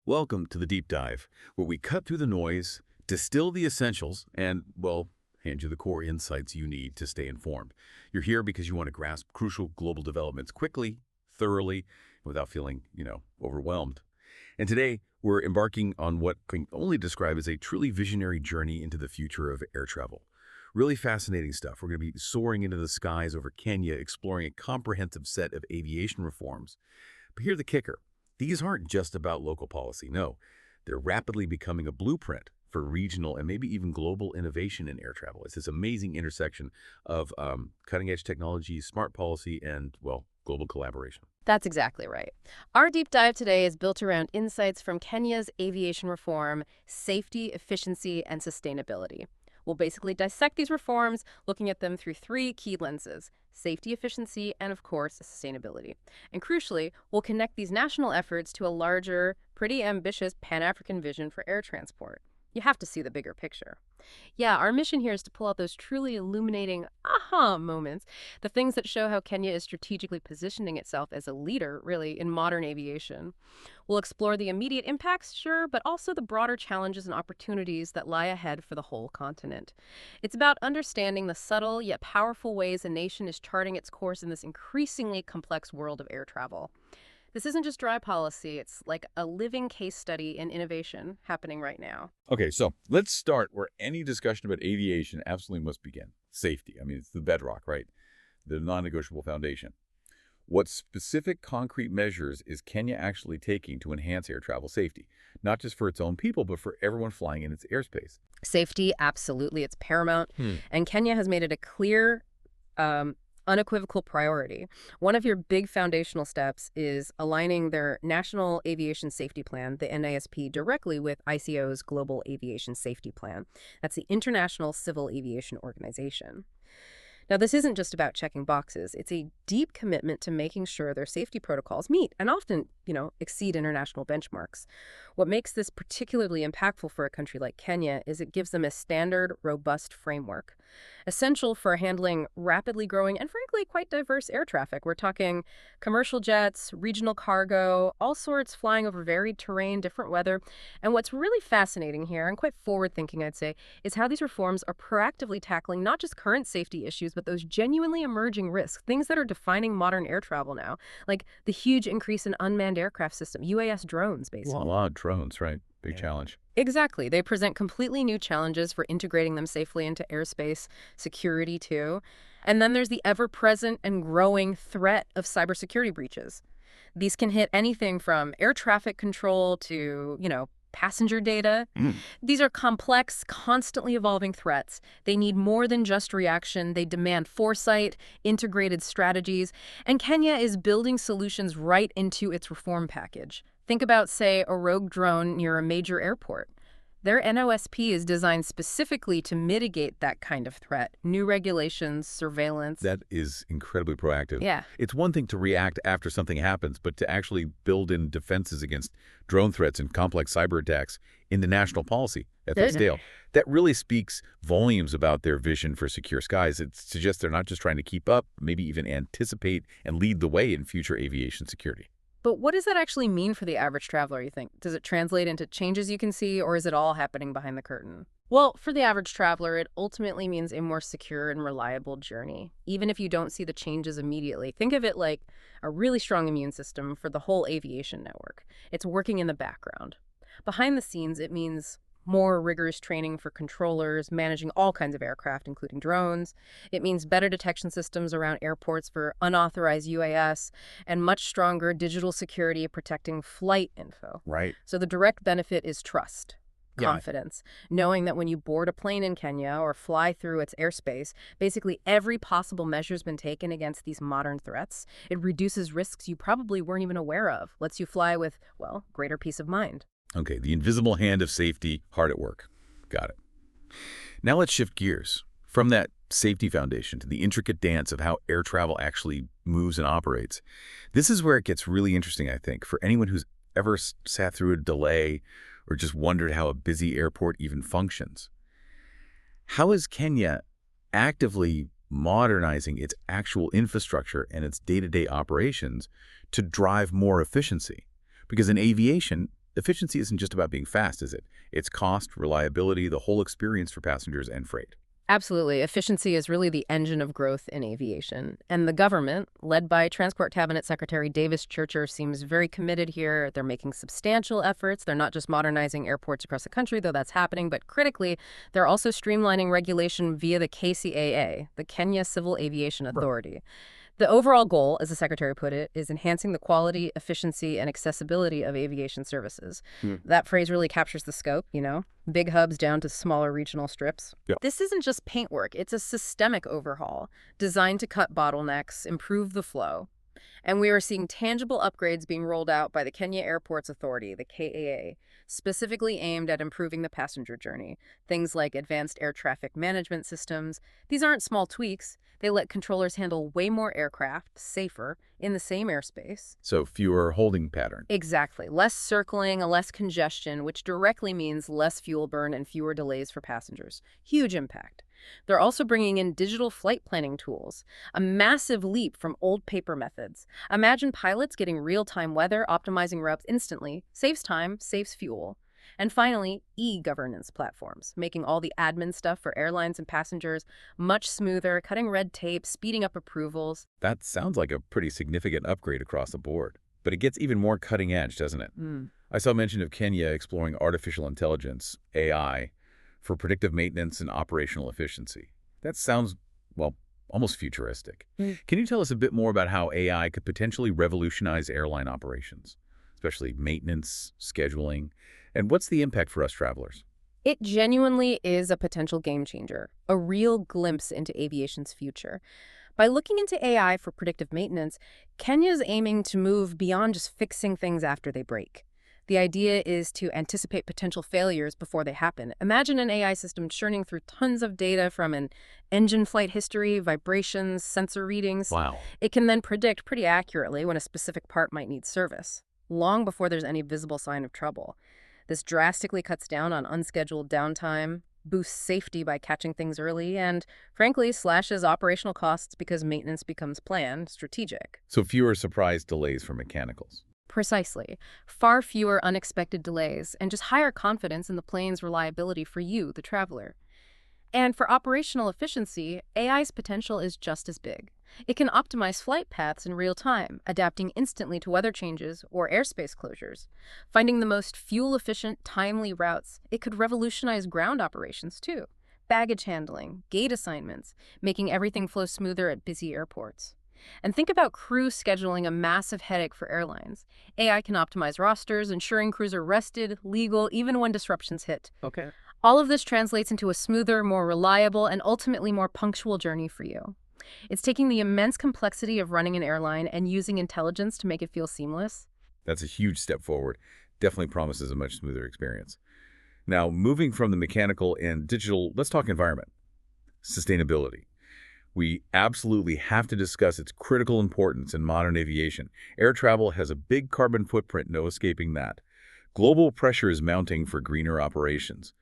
Welcome to the Deep Dive, where we cut through the noise, distill the essentials, and, well, hand you the core insights you need to stay informed. You're here because you want to grasp crucial global developments quickly, thoroughly, without feeling, overwhelmed. And today, we're embarking on what can only describe as a truly visionary journey into the future of air travel. Really fascinating stuff. We're going to be soaring into the skies over Kenya, exploring a comprehensive set of aviation reforms. But here's the kicker. These aren't just about local policy, no. They're rapidly becoming a blueprint for regional and maybe even global innovation in air travel. It's this amazing intersection of cutting-edge technology, smart policy, and, well, global collaboration. That's exactly right. Our deep dive today is built around insights from Kenya's aviation reform, safety, efficiency, and sustainability. We'll basically dissect these reforms, looking at them through three key lenses: safety, efficiency, and of course, sustainability. And crucially, we'll connect these national efforts to a larger, pretty ambitious Pan-African vision for air transport. You have to see the bigger picture. Yeah, our mission here is to pull out those truly illuminating aha moments, the things that show how Kenya is strategically positioning itself as a leader, really, in modern aviation. We'll explore the immediate impacts, sure, but also the broader challenges and opportunities that lie ahead for the whole continent. It's about understanding the subtle yet powerful ways a nation is charting its course in this increasingly complex world of air travel. This isn't just dry policy, it's like a living case study in innovation happening right now. Okay, so let's start where any discussion about aviation absolutely must begin. Safety. I mean, it's the bedrock, right? The non-negotiable foundation. What specific concrete measures is Kenya actually taking to enhance air travel safety? Not just for its own people, but for everyone flying in its airspace. Safety, absolutely, it's paramount. And Kenya has made it a clear, unequivocal priority. One of your big foundational steps is aligning their National Aviation Safety Plan, the NASP, directly with ICAO's Global Aviation Safety Plan. That's the International Civil Aviation Organization. Now, this isn't just about checking boxes. It's a deep commitment to making sure their safety protocols meet and often, exceed international benchmarks. What makes this particularly impactful for a country like Kenya is it gives them a standard, robust framework, essential for handling rapidly growing and, frankly, quite diverse air traffic. We're talking commercial jets, regional cargo, all sorts flying over varied terrain, different weather. And what's really fascinating here, and quite forward-thinking, I'd say, is how these reforms are proactively tackling not just current safety issues, but those genuinely emerging risks, things that are defining modern air travel now, like the huge increase in unmanned aircraft system, UAS drones, basically. Well, a lot of drones, right? Big challenge. Exactly. They present completely new challenges for integrating them safely into airspace, security too. And then there's the ever-present and growing threat of cybersecurity breaches. These can hit anything from air traffic control to, passenger data. These are complex, constantly evolving threats. They need more than just reaction. They demand foresight, integrated strategies, and Kenya is building solutions right into its reform package. Think about, say, a rogue drone near a major airport. Their NOSP is designed specifically to mitigate that kind of threat. New regulations, surveillance. That is incredibly proactive. Yeah. It's one thing to react after something happens, but to actually build in defenses against drone threats and complex cyber attacks into national policy at that scale. That really speaks volumes about their vision for secure skies. It suggests they're not just trying to keep up, maybe even anticipate and lead the way in future aviation security. But what does that actually mean for the average traveler, you think? Does it translate into changes you can see, or is it all happening behind the curtain? Well, for the average traveler, it ultimately means a more secure and reliable journey, even if you don't see the changes immediately. Think of it like a really strong immune system for the whole aviation network. It's working in the background. Behind the scenes, it means more rigorous training for controllers, managing all kinds of aircraft, including drones. It means better detection systems around airports for unauthorized UAS, and much stronger digital security protecting flight info. Right. So the direct benefit is trust, confidence, knowing that when you board a plane in Kenya or fly through its airspace, basically every possible measure's been taken against these modern threats. It reduces risks you probably weren't even aware of, lets you fly with, well, greater peace of mind. Okay, the invisible hand of safety, hard at work. Got it. Now let's shift gears from that safety foundation to the intricate dance of how air travel actually moves and operates. This is where it gets really interesting, I think, for anyone who's ever sat through a delay or just wondered how a busy airport even functions. How is Kenya actively modernizing its actual infrastructure and its day-to-day operations to drive more efficiency? Because in aviation, efficiency isn't just about being fast, is it? It's cost, reliability, the whole experience for passengers and freight. Absolutely. Efficiency is really the engine of growth in aviation. And the government, led by Transport Cabinet Secretary Davis Chirchir, seems very committed here. They're making substantial efforts. They're not just modernizing airports across the country, though that's happening, but critically, they're also streamlining regulation via the KCAA, the Kenya Civil Aviation Authority. The overall goal, as the secretary put it, is enhancing the quality, efficiency, and accessibility of aviation services. That phrase really captures the scope, big hubs down to smaller regional strips. Yeah. This isn't just paintwork. It's a systemic overhaul designed to cut bottlenecks, improve the flow. And we are seeing tangible upgrades being rolled out by the Kenya Airports Authority, the KAA, specifically aimed at improving the passenger journey. Things like advanced air traffic management systems. These aren't small tweaks. They let controllers handle way more aircraft, safer, in the same airspace. So fewer holding patterns. Exactly. Less circling, less congestion, which directly means less fuel burn and fewer delays for passengers. Huge impact. They're also bringing in digital flight planning tools, a massive leap from old paper methods. Imagine pilots getting real-time weather, optimizing routes instantly, saves time, saves fuel. And finally, e-governance platforms, making all the admin stuff for airlines and passengers much smoother, cutting red tape, speeding up approvals. That sounds like a pretty significant upgrade across the board. But it gets even more cutting edge, doesn't it? I saw mention of Kenya exploring artificial intelligence, AI, for predictive maintenance and operational efficiency. That sounds, well, almost futuristic. Can you tell us a bit more about how AI could potentially revolutionize airline operations, especially maintenance, scheduling, and what's the impact for us travelers? It genuinely is a potential game changer, a real glimpse into aviation's future. By looking into AI for predictive maintenance, Kenya's aiming to move beyond just fixing things after they break. The idea is to anticipate potential failures before they happen. Imagine an AI system churning through tons of data from an engine flight history, vibrations, sensor readings. Wow. It can then predict pretty accurately when a specific part might need service, long before there's any visible sign of trouble. This drastically cuts down on unscheduled downtime, boosts safety by catching things early, and, frankly, slashes operational costs because maintenance becomes planned, strategic. So fewer surprise delays for mechanicals. Precisely. Far fewer unexpected delays, and just higher confidence in the plane's reliability for you, the traveler. And for operational efficiency, AI's potential is just as big. It can optimize flight paths in real time, adapting instantly to weather changes or airspace closures. Finding the most fuel-efficient, timely routes, it could revolutionize ground operations too. Baggage handling, gate assignments, making everything flow smoother at busy airports. And think about crew scheduling, a massive headache for airlines. AI can optimize rosters, ensuring crews are rested, legal, even when disruptions hit. Okay. All of this translates into a smoother, more reliable, and ultimately more punctual journey for you. It's taking the immense complexity of running an airline and using intelligence to make it feel seamless. That's a huge step forward. Definitely promises a much smoother experience. Now, moving from the mechanical and digital, let's talk environment. Sustainability. We absolutely have to discuss its critical importance in modern aviation. Air travel has a big carbon footprint, no escaping that. Global pressure is mounting for greener operations.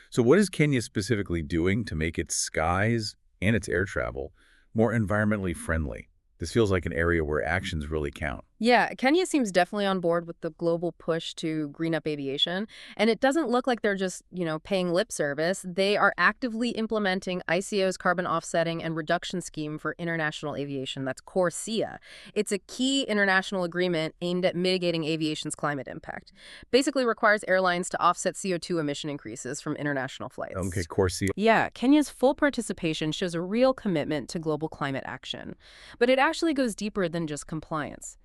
So what is Kenya specifically doing to make its skies and its air travel more environmentally friendly? This feels like an area where actions really count. Yeah, Kenya seems definitely on board with the global push to green up aviation, and it doesn't look like they're just, paying lip service. They are actively implementing ICAO's carbon offsetting and reduction scheme for international aviation. That's CORSIA. It's a key international agreement aimed at mitigating aviation's climate impact. Basically requires airlines to offset CO2 emission increases from international flights. Okay, CORSIA. Yeah, Kenya's full participation shows a real commitment to global climate action. But it actually goes deeper than just compliance.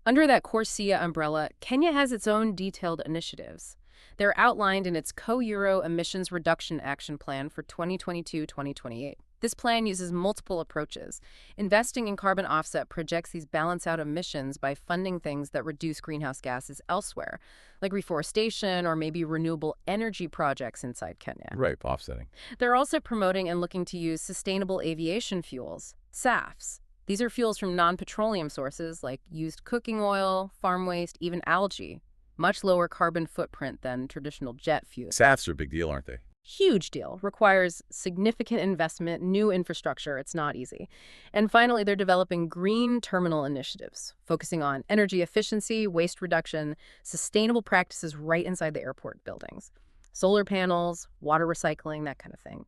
Under that CORSIA umbrella, Kenya has its own detailed initiatives. They're outlined in its Co-Euro Emissions Reduction Action Plan for 2022-2028. This plan uses multiple approaches. Investing in carbon offset projects these balance out emissions by funding things that reduce greenhouse gases elsewhere, like reforestation or maybe renewable energy projects inside Kenya. Right, offsetting. They're also promoting and looking to use sustainable aviation fuels, SAFs. These are fuels from non-petroleum sources like used cooking oil, farm waste, even algae. Much lower carbon footprint than traditional jet fuel. SAFs are a big deal, aren't they? Huge deal. Requires significant investment, new infrastructure. It's not easy. And finally, they're developing green terminal initiatives, focusing on energy efficiency, waste reduction, sustainable practices right inside the airport buildings. Solar panels, water recycling, that kind of thing.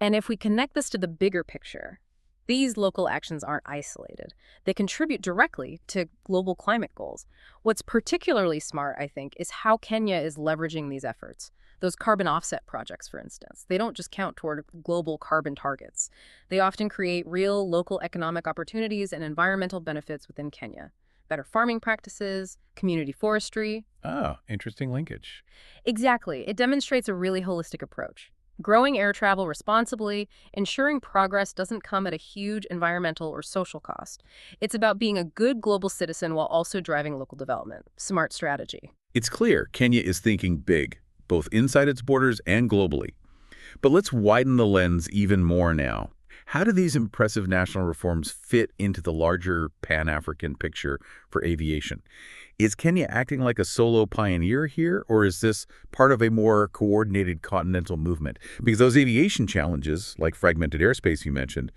And if we connect this to the bigger picture, these local actions aren't isolated. They contribute directly to global climate goals. What's particularly smart, I think, is how Kenya is leveraging these efforts. Those carbon offset projects, for instance, they don't just count toward global carbon targets. They often create real local economic opportunities and environmental benefits within Kenya. Better farming practices, community forestry. Ah, interesting linkage. Exactly. It demonstrates a really holistic approach. Growing air travel responsibly, ensuring progress doesn't come at a huge environmental or social cost. It's about being a good global citizen while also driving local development. Smart strategy. It's clear Kenya is thinking big, both inside its borders and globally. But let's widen the lens even more now. How do these impressive national reforms fit into the larger Pan-African picture for aviation? Is Kenya acting like a solo pioneer here, or is this part of a more coordinated continental movement? Because those aviation challenges, like fragmented airspace you mentioned,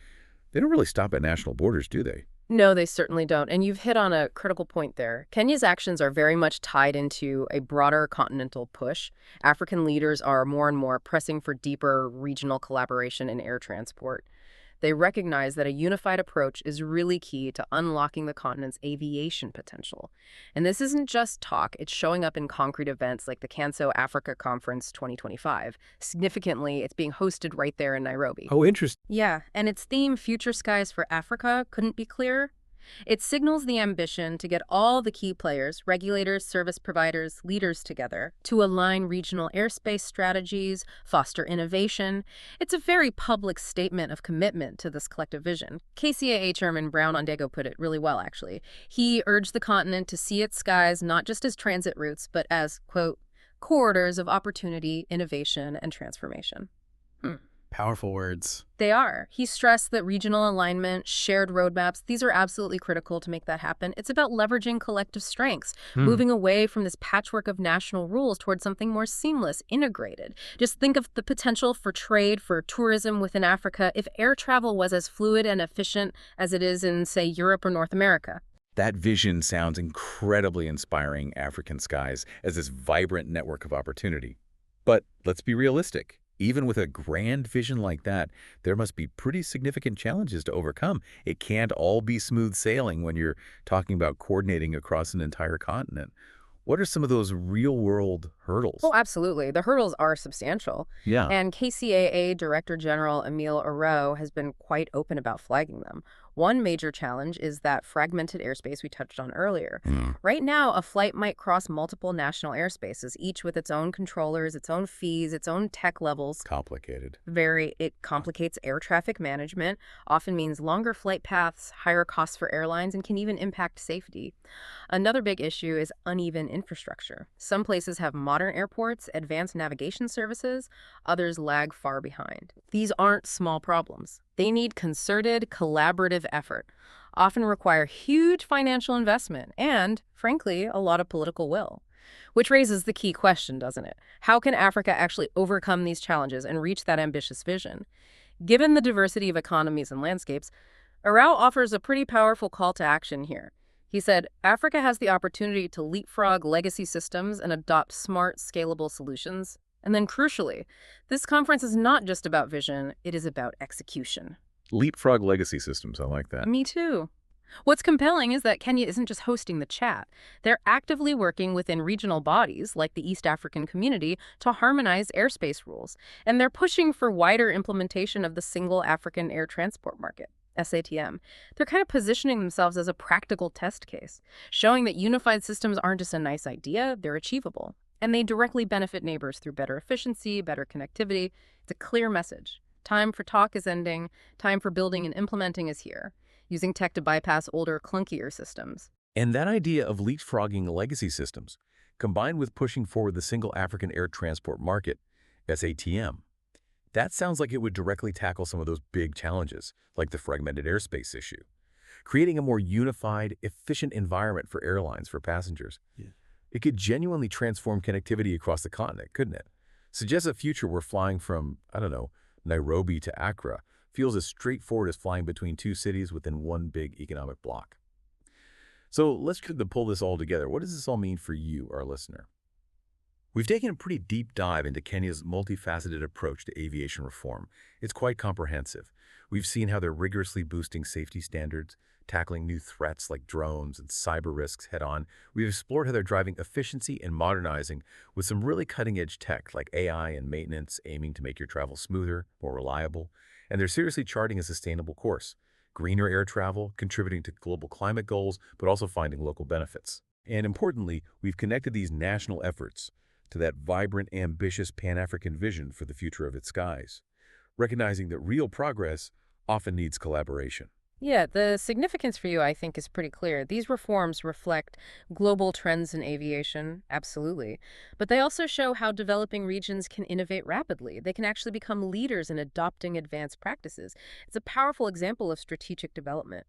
they don't really stop at national borders, do they? No, they certainly don't. And you've hit on a critical point there. Kenya's actions are very much tied into a broader continental push. African leaders are more and more pressing for deeper regional collaboration in air transport. They recognize that a unified approach is really key to unlocking the continent's aviation potential. And this isn't just talk, it's showing up in concrete events like the CANSO Africa Conference 2025. Significantly, it's being hosted right there in Nairobi. Oh, interesting. Yeah, and its theme, Future Skies for Africa, couldn't be clearer. It signals the ambition to get all the key players, regulators, service providers, leaders together to align regional airspace strategies, foster innovation. It's a very public statement of commitment to this collective vision. KCAA Chairman Brown Ondego put it really well, actually. He urged the continent to see its skies not just as transit routes, but as, quote, corridors of opportunity, innovation, and transformation. Powerful words. They are. He stressed that regional alignment, shared roadmaps, these are absolutely critical to make that happen. It's about leveraging collective strengths, moving away from this patchwork of national rules towards something more seamless, integrated. Just think of the potential for trade, for tourism within Africa if air travel was as fluid and efficient as it is in, say, Europe or North America. That vision sounds incredibly inspiring African skies as this vibrant network of opportunity. But let's be realistic. Even with a grand vision like that, there must be pretty significant challenges to overcome. It can't all be smooth sailing when you're talking about coordinating across an entire continent. What are some of those real-world hurdles? Oh, absolutely. The hurdles are substantial. Yeah. And KCAA Director General Emile Arro has been quite open about flagging them. One major challenge is that fragmented airspace we touched on earlier. Right now, a flight might cross multiple national airspaces, each with its own controllers, its own fees, its own tech levels. Complicated. It complicates air traffic management, often means longer flight paths, higher costs for airlines, and can even impact safety. Another big issue is uneven infrastructure. Some places have modern airports, advanced navigation services, others lag far behind. These aren't small problems. They need concerted, collaborative effort, often require huge financial investment and, frankly, a lot of political will. Which raises the key question, doesn't it? How can Africa actually overcome these challenges and reach that ambitious vision? Given the diversity of economies and landscapes, Arau offers a pretty powerful call to action here. He said, Africa has the opportunity to leapfrog legacy systems and adopt smart, scalable solutions. And then crucially, this conference is not just about vision, it is about execution. Leapfrog legacy systems, I like that. Me too. What's compelling is that Kenya isn't just hosting the chat. They're actively working within regional bodies, like the East African Community, to harmonize airspace rules. And they're pushing for wider implementation of the Single African Air Transport Market, SATM. They're kind of positioning themselves as a practical test case, showing that unified systems aren't just a nice idea, they're achievable. And they directly benefit neighbors through better efficiency, better connectivity. It's a clear message. Time for talk is ending. Time for building and implementing is here, using tech to bypass older, clunkier systems. And that idea of leapfrogging legacy systems, combined with pushing forward the Single African Air Transport Market, SATM, that sounds like it would directly tackle some of those big challenges, like the fragmented airspace issue, creating a more unified, efficient environment for airlines, for passengers. Yeah. It could genuinely transform connectivity across the continent, couldn't it? Suggests a future where flying from, I don't know, Nairobi to Accra feels as straightforward as flying between two cities within one big economic block. So let's try to pull this all together. What does this all mean for you, our listener? We've taken a pretty deep dive into Kenya's multifaceted approach to aviation reform. It's quite comprehensive. We've seen how they're rigorously boosting safety standards, tackling new threats like drones and cyber risks head-on. We've explored how they're driving efficiency and modernizing with some really cutting-edge tech like AI and maintenance aiming to make your travel smoother, more reliable. And they're seriously charting a sustainable course. Greener air travel, contributing to global climate goals, but also finding local benefits. And importantly, we've connected these national efforts to that vibrant, ambitious Pan-African vision for the future of its skies, recognizing that real progress often needs collaboration. Yeah, the significance for you, I think, is pretty clear. These reforms reflect global trends in aviation, absolutely. But they also show how developing regions can innovate rapidly. They can actually become leaders in adopting advanced practices. It's a powerful example of strategic development.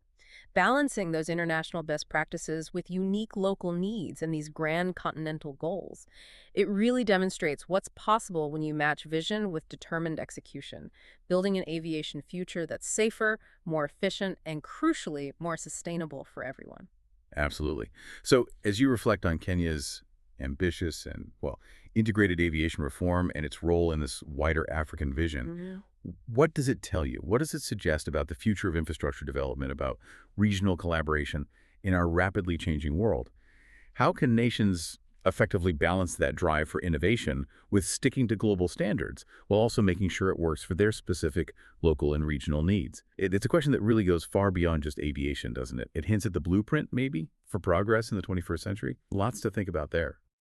Balancing those international best practices with unique local needs and these grand continental goals. It really demonstrates what's possible when you match vision with determined execution, building an aviation future that's safer, more efficient, and crucially, more sustainable for everyone. Absolutely. So as you reflect on Kenya's ambitious and, well, integrated aviation reform and its role in this wider African vision, what does it tell you? What does it suggest about the future of infrastructure development, about regional collaboration in our rapidly changing world? How can nations effectively balance that drive for innovation with sticking to global standards while also making sure it works for their specific local and regional needs? It's a question that really goes far beyond just aviation, doesn't it? It hints at the blueprint, maybe, for progress in the 21st century. Lots to think about there.